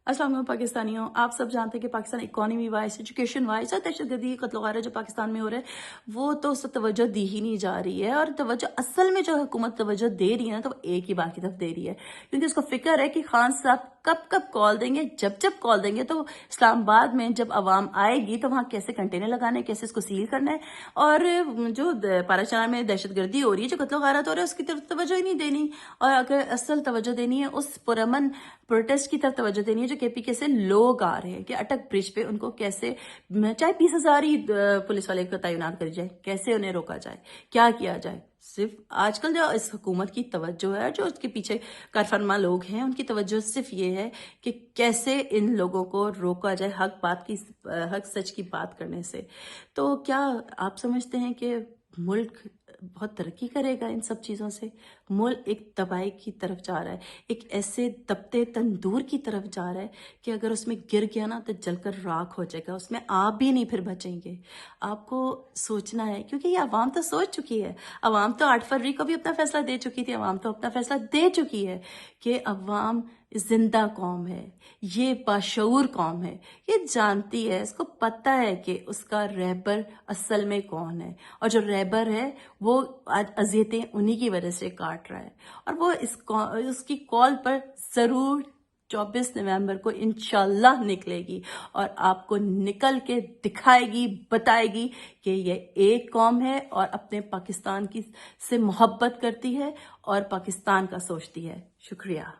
अस्सलाम वालेकुम पाकिस्तानियों, आप सब जानते हैं कि Pakistan economy wise, education wise और दहशतगर्दी कत्ल वारा जो पाकिस्तान में हो रहा है वो तो सब तवज्जो दी ही नहीं जा रही है। और तवज्जो असल में जो हुकूमत तवज्जो दे रही है ना, तो वो एक ही बात की तरफ दे रही है, क्योंकि उसको फिक्र है कि खान साहब कब कब कॉल देंगे, जब जब कॉल देंगे। तो इस्लामाबाद में जब अवाम आएगी तो वहाँ कैसे कंटेनर लगाने, कैसे इसको सील करना है, और जो पाराचार में दहशतगर्दी हो रही है, जो कत्ल गारत हो रहा है, उसकी तरफ तवज्जो ही नहीं देनी। और अगर असल तवज्जो देनी है उस पुरअमन प्रोटेस्ट की तरफ तवज्जो देनी है जो केपीके से लोग आ रहे हैं कि अटक ब्रिज पे उनको कैसे, चाहे 20,000 ही पुलिस वाले को तैनात करी जाए, कैसे उन्हें रोका जाए, क्या किया जाए। सिर्फ आजकल जो इस हुकूमत की तवज्जो है, जो उसके पीछे कारफरमा लोग हैं, उनकी तवज्जो सिर्फ ये है कि कैसे इन लोगों को रोका जाए हक सच की बात करने से। तो क्या आप समझते हैं कि मुल्क बहुत तरक्की करेगा इन सब चीज़ों से? मुल्क एक तबाही की तरफ जा रहा है, एक ऐसे तपते तंदूर की तरफ जा रहा है कि अगर उसमें गिर गया ना तो जलकर राख हो जाएगा, उसमें आप भी नहीं फिर बचेंगे। आपको सोचना है, क्योंकि ये अवाम तो सोच चुकी है। अवाम तो 8 फरवरी को भी अपना फैसला दे चुकी थी, अवाम तो अपना फैसला दे चुकी है कि अवाम जिंदा कौम है, ये बाशऊर कौम है, ये जानती है, इसको पता है कि उसका रहबर असल में कौन है, और जो रहबर है वो आज अजियतें उन्हीं की वजह से काट रहा है। और वो उसकी कॉल पर जरूर 24 नवंबर को इंशाल्लाह निकलेगी और आपको निकल के दिखाएगी, बताएगी कि ये एक कौम है और अपने पाकिस्तान की से मोहब्बत करती है और पाकिस्तान का सोचती है। शुक्रिया।